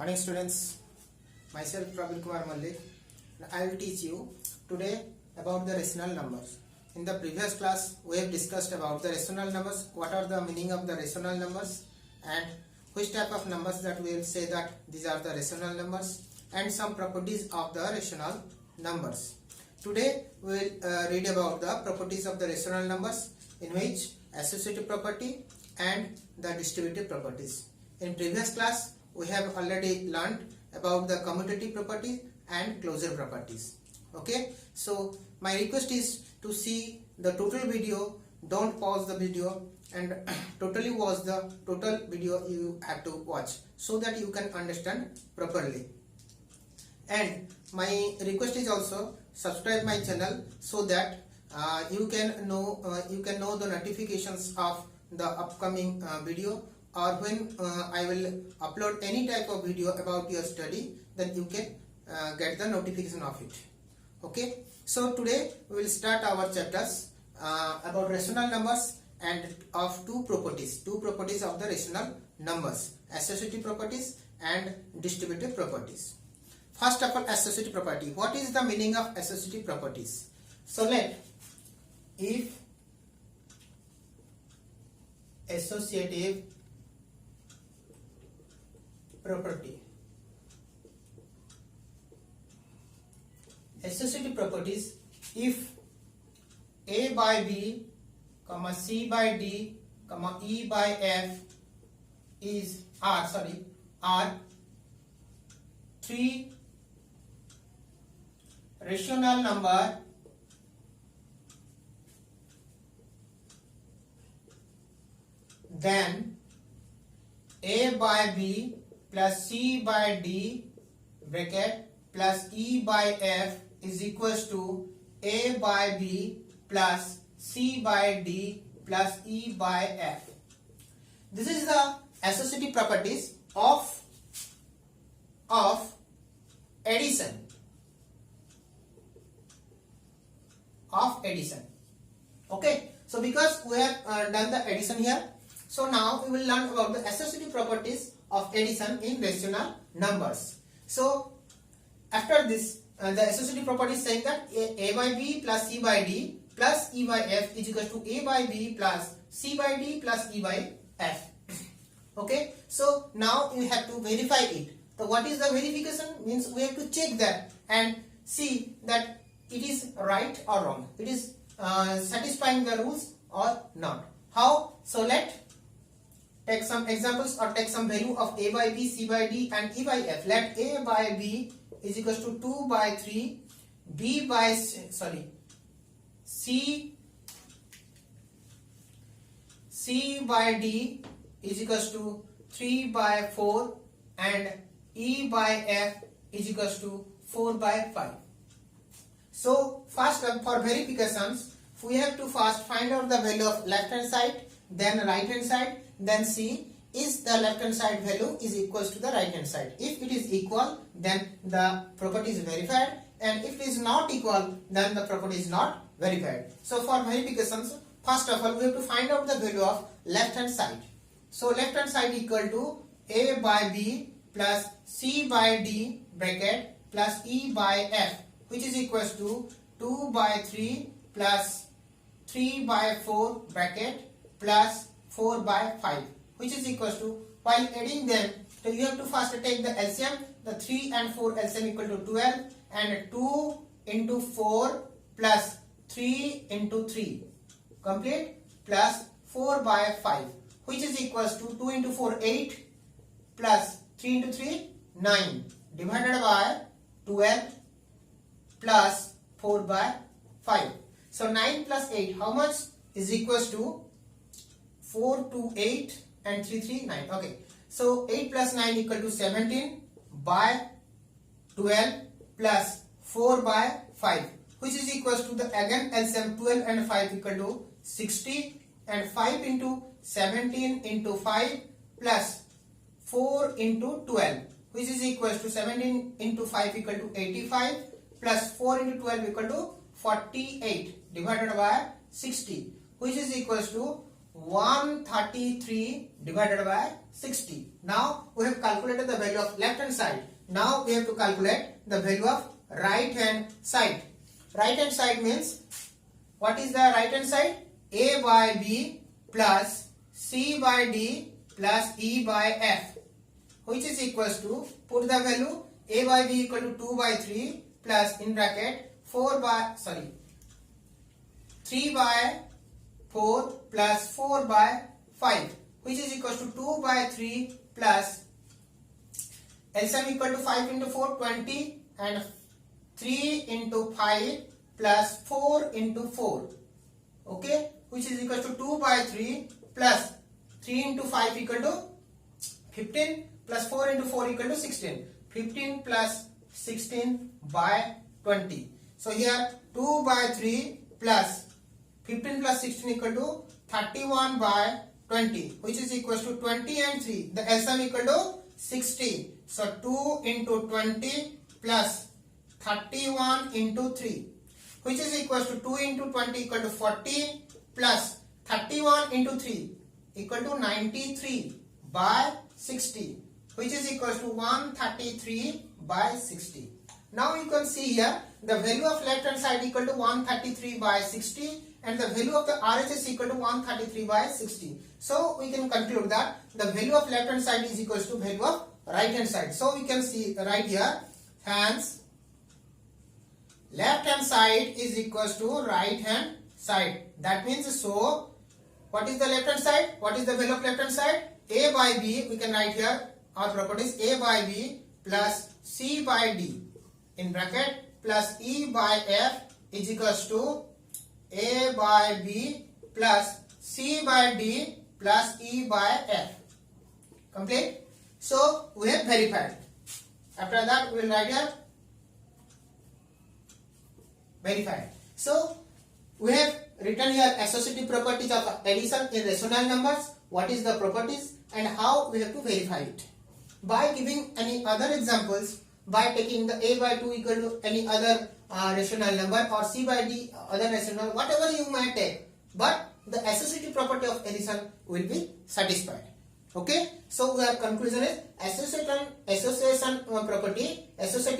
Morning students, myself Praveen Kumar Mallik. I will teach you today about the rational numbers. In the previous class we have discussed about the rational numbers, what are the meaning of the rational numbers and which type of numbers that we will say that these are the rational numbers and some properties of the rational numbers. Today we will read about the properties of the rational numbers, in which associative property and the distributive properties. In previous class we have already learned about the commutative properties and closure properties. Okay, so my request is to see the total video, don't pause the video and totally watch the total video you have to watch so that you can understand properly. And my request is also subscribe my channel so that you can know the notifications of the upcoming video, or when I will upload any type of video about your study, then you can get the notification of it. Okay, so today we will start our chapters about rational numbers and of two properties of the rational numbers: associative properties and distributive properties. First of all, associative property. What is the meaning of associative properties? So if associative property. Associative properties: if A by B, C by D, E by F are three rational number, then A by B plus C by D bracket plus E by F is equals to A by B plus C by D plus E by F. This is the associative properties of addition. Okay, so because we have done the addition here, so now we will learn about the associative properties of addition in rational numbers. So after this, the associative property is saying that A by B plus C by D plus E by F is equal to A by B plus C by D plus E by F. Okay, so now you have to verify it. So what is the verification? Means we have to check that and see that it is right or wrong. It is satisfying the rules or not. How? So let take some examples or take some value of A by B, C by D and E by F. Let A by B is equals to 2 by 3, C by D is equals to 3 by 4 and E by F is equals to 4 by 5. So first for verifications, we have to first find out the value of left hand side, then right hand side, then see is the left hand side value is equals to the right hand side. If it is equal, then the property is verified, and if it is not equal, then the property is not verified. So for verifications, first of all we have to find out the value of left hand side. So left hand side equal to A by B plus C by D bracket plus E by F, which is equals to 2 by 3 plus 3 by 4 bracket plus 4 by 5, which is equals to, while adding them, so you have to first take the LCM. The 3 and 4 LCM equal to 12, and 2 into 4 plus 3 into 3 complete plus 4 by 5, which is equals to 2 into 4 8 plus 3 into 3 9 divided by 12 plus 4 by 5. So 9 plus 8 how much is equals to 4 to 8 and 3 3 9. Okay, so 8 plus 9 equal to 17 by 12 plus 4 by 5, which is equals to the again LCM 12 and 5 equal to 60, and 5 into 17 into 5 plus 4 into 12, which is equals to 17 into 5 equal to 85 plus 4 into 12 equal to 48 divided by 60, which is equals to 133 divided by 60. Now we have calculated the value of left hand side. Now we have to calculate the value of right hand side. Right hand side means, what is the right hand side? A by B plus C by D plus E by F, which is equals to, put the value A by B equal to 2 by 3 plus in bracket 3 by 4 plus 4 by 5, which is equals to 2 by 3 plus LCM equal to 5 into 4 20 and 3 into 5 plus 4 into 4, okay, which is equal to 2 by 3 plus 3 into 5 equal to 15 plus 4 into 4 equal to 16. 15 plus 16 by 20. So here 2 by 3 plus 15 plus 16 equal to 31 by 20, which is equal to 20 and 3. The LCM equal to 60. So 2 into 20 plus 31 into 3, which is equal to 2 into 20 equal to 40 plus 31 into 3 equal to 93 by 60, which is equal to 133 by 60. Now you can see here the value of left hand side equal to 133 by 60 and the value of the RHS equal to 133 by 60. So we can conclude that the value of left hand side is equal to value of right hand side. So we can see right here, hence left hand side is equal to right hand side. That means, so what is the left hand side? What is the value of left hand side? A by B, we can write here our properties, A by B plus C by D in bracket plus E by F is equals to A by B plus C by D plus E by F. Complete? So we have verified. After that we will write here verified. So we have written here associative properties of addition in rational numbers. What is the properties and how we have to verify it. By giving any other examples, by taking the A by 2 equal to any other rational number or C by D other rational, whatever you might take, but the associative property of addition will be satisfied. Okay, so our conclusion is associative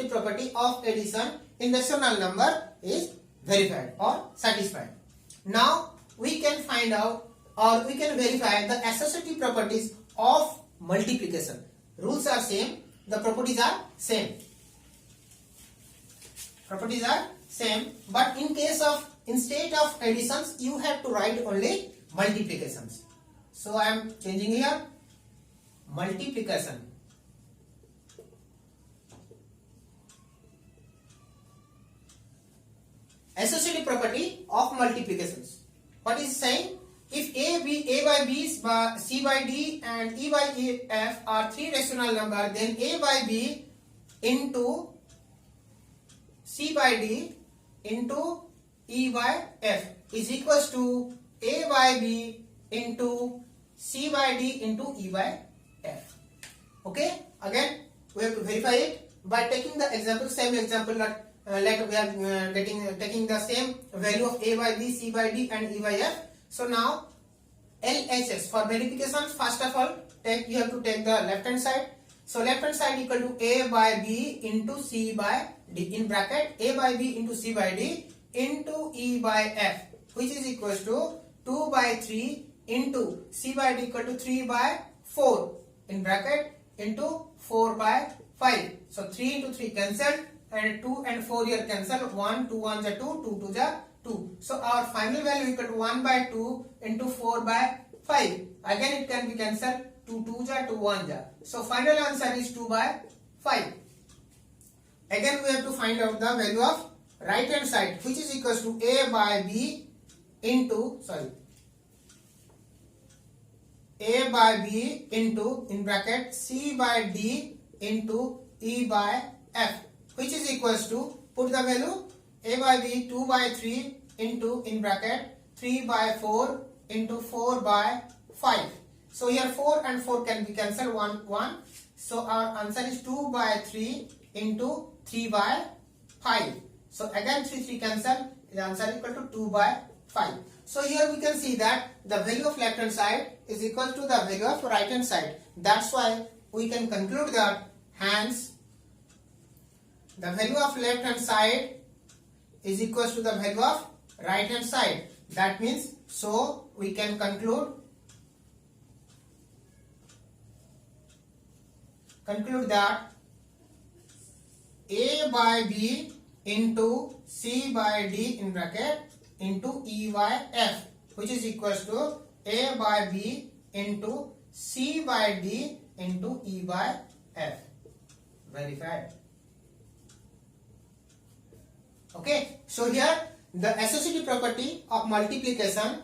property of addition in rational number is verified or satisfied. Now we can find out or we can verify the associative properties of multiplication. Rules are same, the properties are same. Properties are same, but instead of additions, you have to write only multiplications. So I am changing here multiplication. Associative property of multiplications. What is saying? If A by B, C by D and E by F are three rational numbers, then A by B into C by D into E by F is equals to A by B into C by D into E by F. Okay, again we have to verify it by taking the example, same example that like we are taking the same value of A by B, C by D and E by F. So now LHS for verification, first of all you have to take the left hand side. So left hand side equal to A by B into C by D in bracket A by B into C by D into E by F, which is equals to 2 by 3 into C by D equal to 3 by 4 in bracket into 4 by 5. So 3 into 3 cancelled and 2 and 4 here cancelled. 1, 2 1 are 2, 2 2 are 2. So our final value equal to 1 by 2 into 4 by 5. Again it can be cancelled. 2 2 are 2 1 are. So final answer is 2 by 5. Again we have to find out the value of right hand side, which is equals to A by B into A by B into in bracket C by D into E by F, which is equals to, put the value A by B 2 by 3 into in bracket 3 by 4 into 4 by 5. So here 4 and 4 can be cancelled, 1 1. So our answer is 2 by 3 into 3 by 5. So again 3 3 cancel, the answer equal to 2 by 5. So here we can see that the value of left hand side is equal to the value of right hand side. That's why we can conclude that hence the value of left hand side is equal to the value of right hand side. That means, so we can conclude that A by B into C by D in bracket into E by F, which is equals to A by B into C by D into E by F. Verified. Okay, so here the associative property of multiplication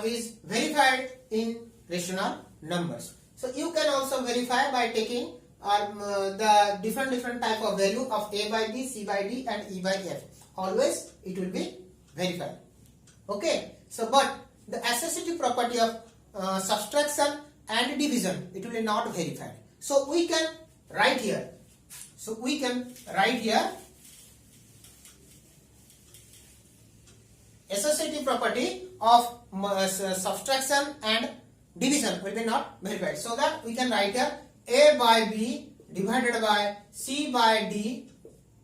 is verified in rational numbers. So you can also verify by taking the different type of value of A by B, C by D and E by F. Always it will be verified. Okay, so but the associative property of subtraction and division, it will be not verified. So we can write here. Associative property of subtraction and division will be not verified. So that we can write here A by B divided by C by D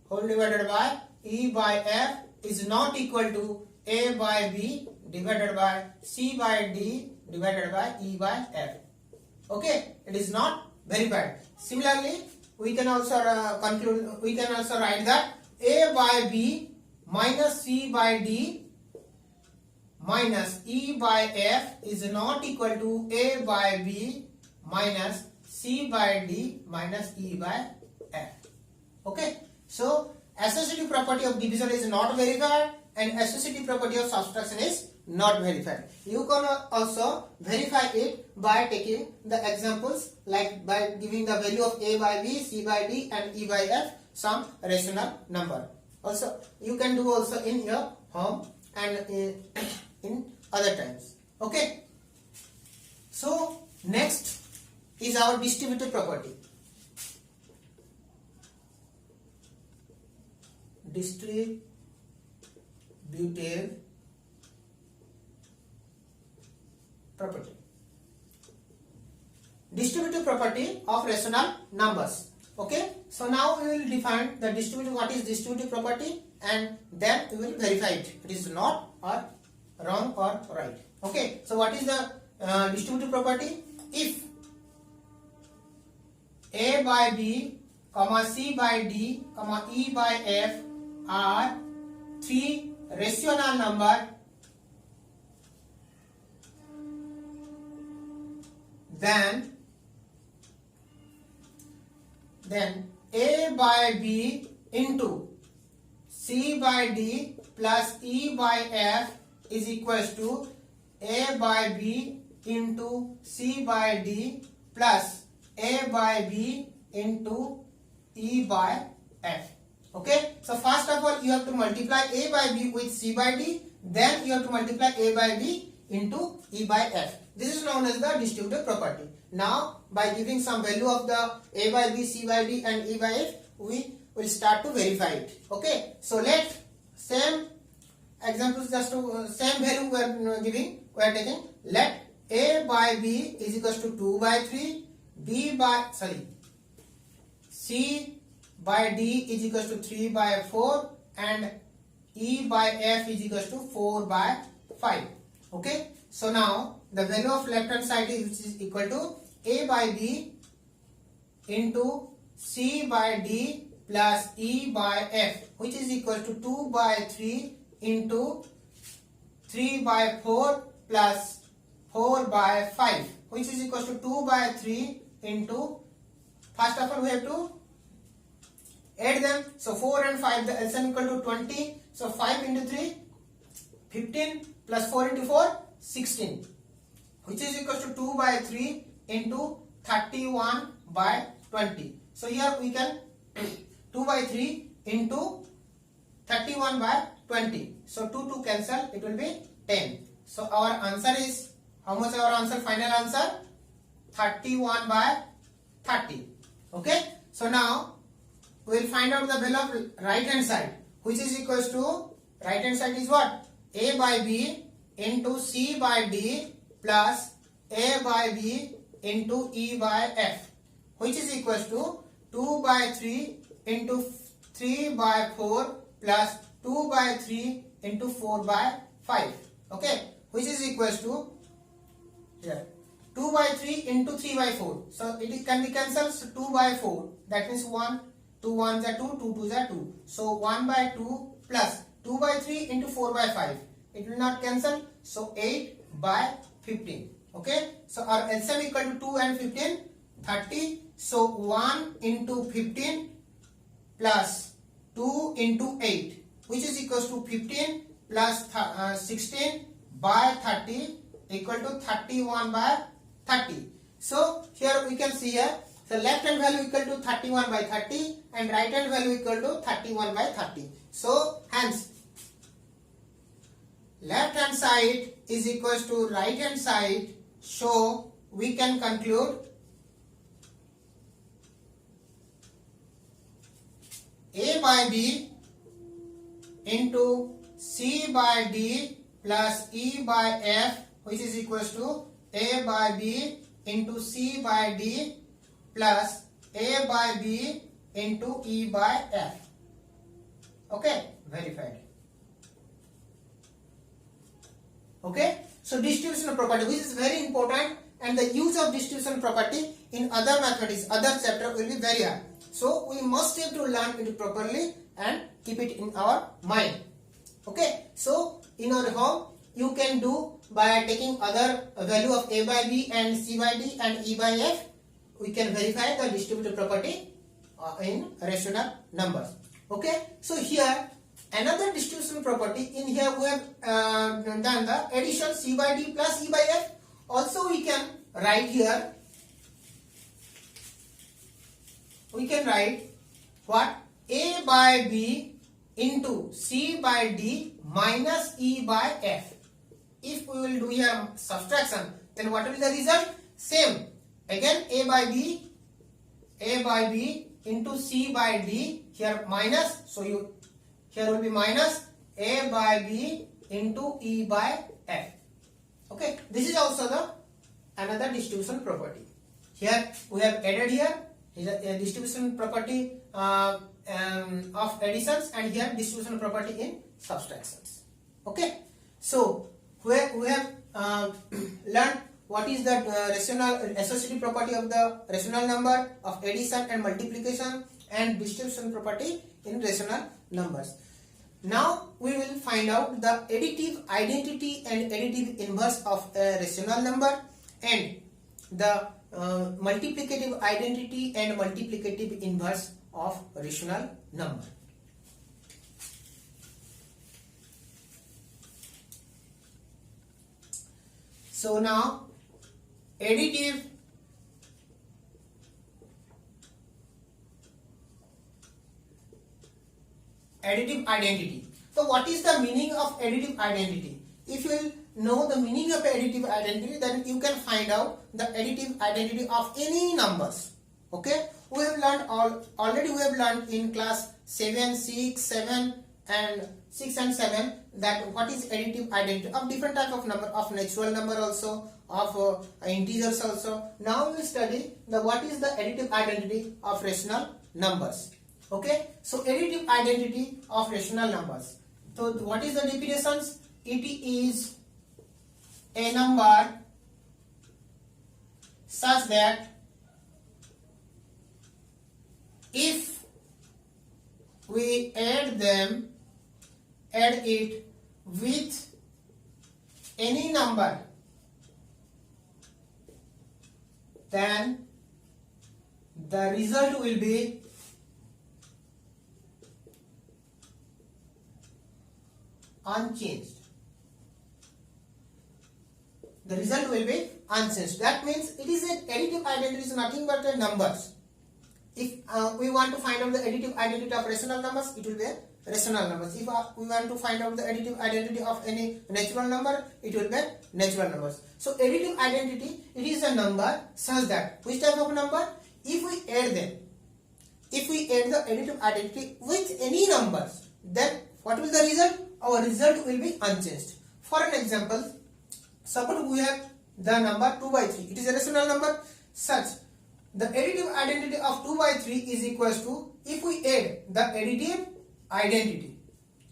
whole divided by E by F is not equal to A by B divided by C by D divided by E by F. Okay, it is not verified. Similarly, we can also write that A by B minus C by D minus E by F is not equal to A by B minus C by D minus E by F. Okay, so associative property of division is not verified and associative property of subtraction is not verified. You can also verify it by taking the examples, like by giving the value of A by B, C by D and E by F some rational number. Also you can do also in your home and in other times. Okay, so next is our distributive property. Distributive property. Distributive property of rational numbers. Okay, so now we will define the distributive, what is distributive property, and then we will verify it. It is not or wrong or right. Okay, so what is the distributive property? If A by B, C by D, E by F are three rational number, then A by B into C by D plus E by F is equals to A by B into C by D plus A by B into E by F. Okay, so first of all you have to multiply A by B with C by D, then you have to multiply A by B into E by F. This is known as the distributive property. Now by giving some value of the A by B, C by D and E by F, we will start to verify it. Okay, so let same examples, just to same value we are giving, we are taking. Let A by B is equals to 2 by 3, C by D is equals to 3 by 4 and E by F is equals to 4 by 5. Okay, so now the value of left hand side is equal to A by B into C by D plus E by F, which is equal to 2 by 3 into 3 by 4 plus 4 by 5, which is equal to 2 by 3 into, first of all we have to add them. So 4 and 5, the LCM equal to 20. So 5 into 3, 15 plus 4 into 4, 16, which is equal to 2 by 3 into 31 by 20. So here we can 2 by 3 into 31 by 20. So 2 cancel, it will be 10. So our answer is, how much our answer, final answer? 31 by 30. Okay, so now we will find out the value of right hand side, which is equals to, right hand side is what? A by B into C by D plus A by B into E by F, which is equals to 2 by 3 into 3 by 4 plus 2 by 3 into 4 by 5. Okay, which is equals to here 2 by 3 into 3 by 4. So it can be cancelled. So 2 by 4. That means 1, 2 1s are 2, 2 2s are 2. So 1 by 2 plus 2 by 3 into 4 by 5. It will not cancel. So 8 by 15. Okay. So our LCM equal to 2 and 15, 30. So 1 into 15 plus 2 into 8, which is equals to 15 plus 16 by 30 equal to 31 by 30. So here we can see here the left hand value equal to 31 by 30 and right hand value equal to 31 by 30. So hence left hand side is equals to right hand side. So we can conclude A by B into C by D plus E by F, which is equals to A by B into C by D plus A by B into E by F. Okay, verified. Okay, so distribution property, which is very important, and the use of distribution property in other mathematics, other chapter will be very hard. So we must have to learn it properly and keep it in our mind. Okay, so in our home you can do by taking other value of A by B and C by D and E by F. We can verify the distributive property in rational numbers. Okay, so here another distribution property. In here we have done the addition C by D plus E by F. Also we can write here, we can write what? A by B into C by D minus E by F. If we will do here subtraction, then what will be the result? Same. Again A by B into C by D, here minus, so you here will be minus A by B into E by F. Okay, this is also the another distribution property. Here we have added here is a distribution property of additions, and here distribution property in subtractions. Okay, so where we have learned what is the rational associative property of the rational number, of addition and multiplication, and distribution property in rational numbers. Now we will find out the additive identity and additive inverse of a rational number, and the multiplicative identity and multiplicative inverse of rational number. So now additive identity. So what is the meaning of additive identity? If you will know the meaning of additive identity, then you can find out the additive identity of any numbers. Okay, we have learned already we have learned in class 7, 6, 7 and 6 and 7 that what is additive identity of different type of number, of natural number also, of integers also. Now we will study the what is the additive identity of rational numbers. Okay, so additive identity of rational numbers. So what is the definitions? It is a number such that if we add it with any number, then the result will be unchanged. The result will be unchanged. That means it is an additive identity is nothing but the numbers. If we want to find out the additive identity of rational numbers, it will be rational numbers. If we want to find out the additive identity of any natural number, it will be natural numbers. So additive identity, it is a number such that, which type of number? If we add them, if we add the additive identity with any numbers, then what will the result? our result will be unchanged. For an example, suppose we have the number 2 by 3. It is a rational number. Such the additive identity of 2 by 3 is equals to, if we add the additive identity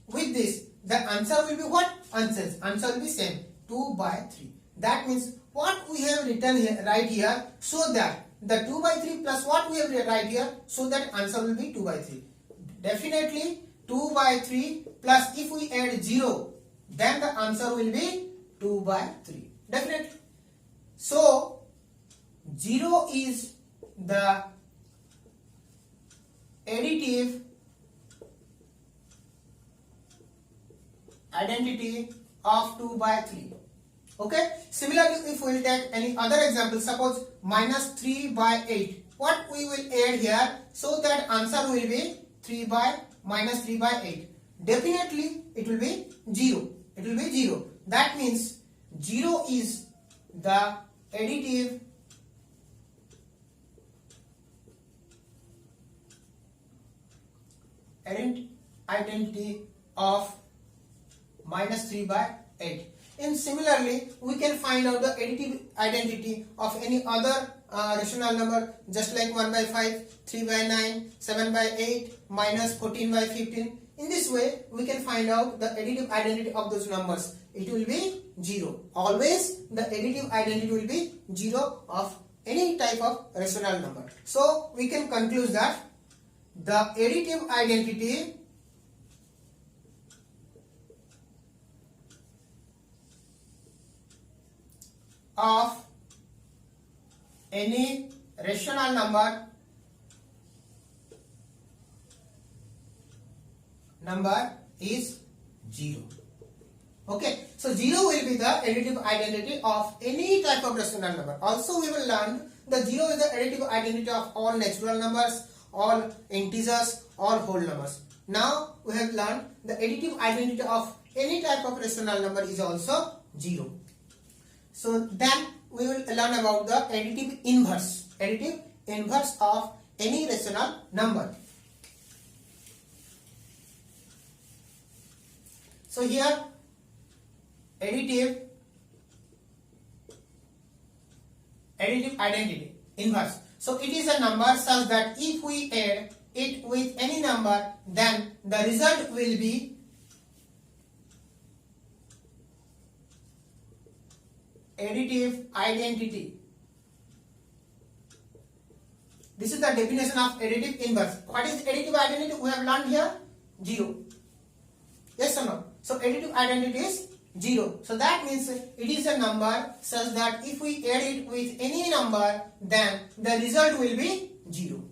with this, the answer will be what? Unchanged. Answer will be same, 2 by 3. That means what we have written here, right here, so that the 2 by 3 plus what we have right here, so that answer will be 2 by 3. Definitely 2 by 3 plus if we add 0, then the answer will be 2 by 3. Definitely. So 0 is the additive identity of 2 by 3. Okay. Similarly, if we will take any other example, suppose minus 3 by 8. What we will add here, so that answer will be 3 by minus 3 by 8. Definitely it will be 0. It will be 0. That means 0 is the additive identity of minus 3 by 8. And similarly, we can find out the additive identity of any other rational number, just like 1 by 5, 3 by 9, 7 by 8, minus 14 by 15. In this way, we can find out the additive identity of those numbers. It will be 0. Always the additive identity will be 0 of any type of rational number. So we can conclude that the additive identity of any rational number is 0. Okay, so 0 will be the additive identity of any type of rational number. Also we will learn the 0 is the additive identity of all natural numbers, all integers, all whole numbers. Now we have learned the additive identity of any type of rational number is also 0. So then we will learn about the additive inverse of any rational number. So here additive identity inverse. So it is a number such that if we add it with any number, then the result will be additive identity. This is the definition of additive inverse. What is additive identity? We have learned here 0. Yes or no? So additive identity is 0. So that means it is a number such that if we add it with any number, then the result will be 0.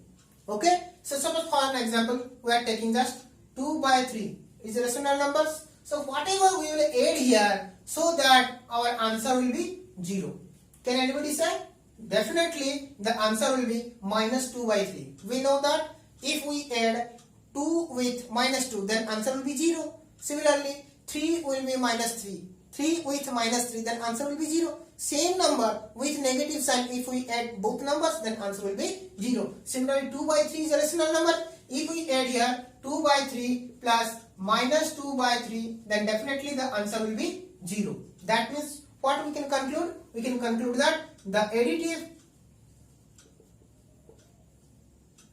Okay? So suppose for an example, we are taking just 2 by 3 is rational numbers. So whatever we will add here, so that our answer will be 0. Can anybody say? Definitely the answer will be minus 2 by 3. We know that if we add 2 with minus 2, then answer will be 0. Similarly, 3 will be minus 3. 3 with minus 3, then answer will be 0. Same number with negative sign, if we add both numbers, then answer will be 0. Similarly, 2 by 3 is a rational number. If we add here 2 by 3 plus minus 2 by 3, then definitely the answer will be 0. That means what we can conclude? We can conclude that the additive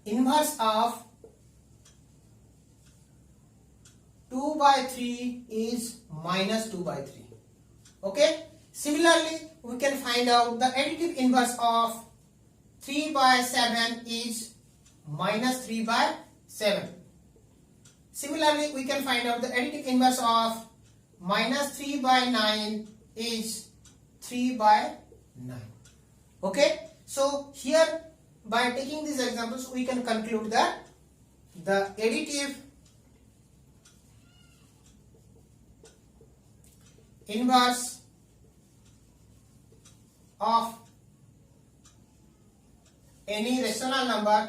inverse of 2 by 3 is minus 2 by 3. Okay. Similarly, we can find out the additive inverse of 3 by 7 is minus 3 by 7. Similarly, we can find out the additive inverse of minus 3 by 9 is 3 by 9. Okay. So here, by taking these examples, we can conclude that the additive inverse of any rational number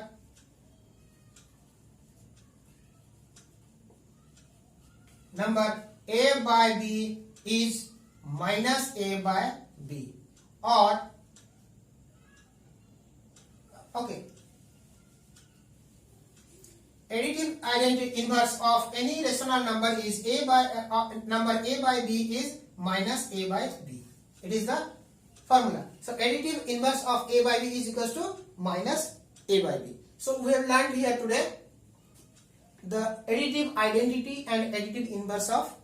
a by b is minus a by b, or additive identity inverse of any rational number is number a by b is minus a by b. It is the formula. So additive inverse of a by b is equals to minus a by b. So we have learned here today the additive identity and additive inverse of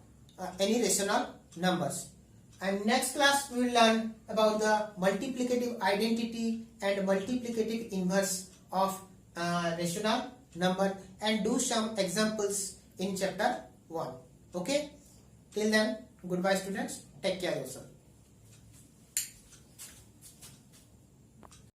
any rational numbers. And next class we will learn about the multiplicative identity and multiplicative inverse of rational number and do some examples in chapter 1. Okay, till then, goodbye students, take care of yourself.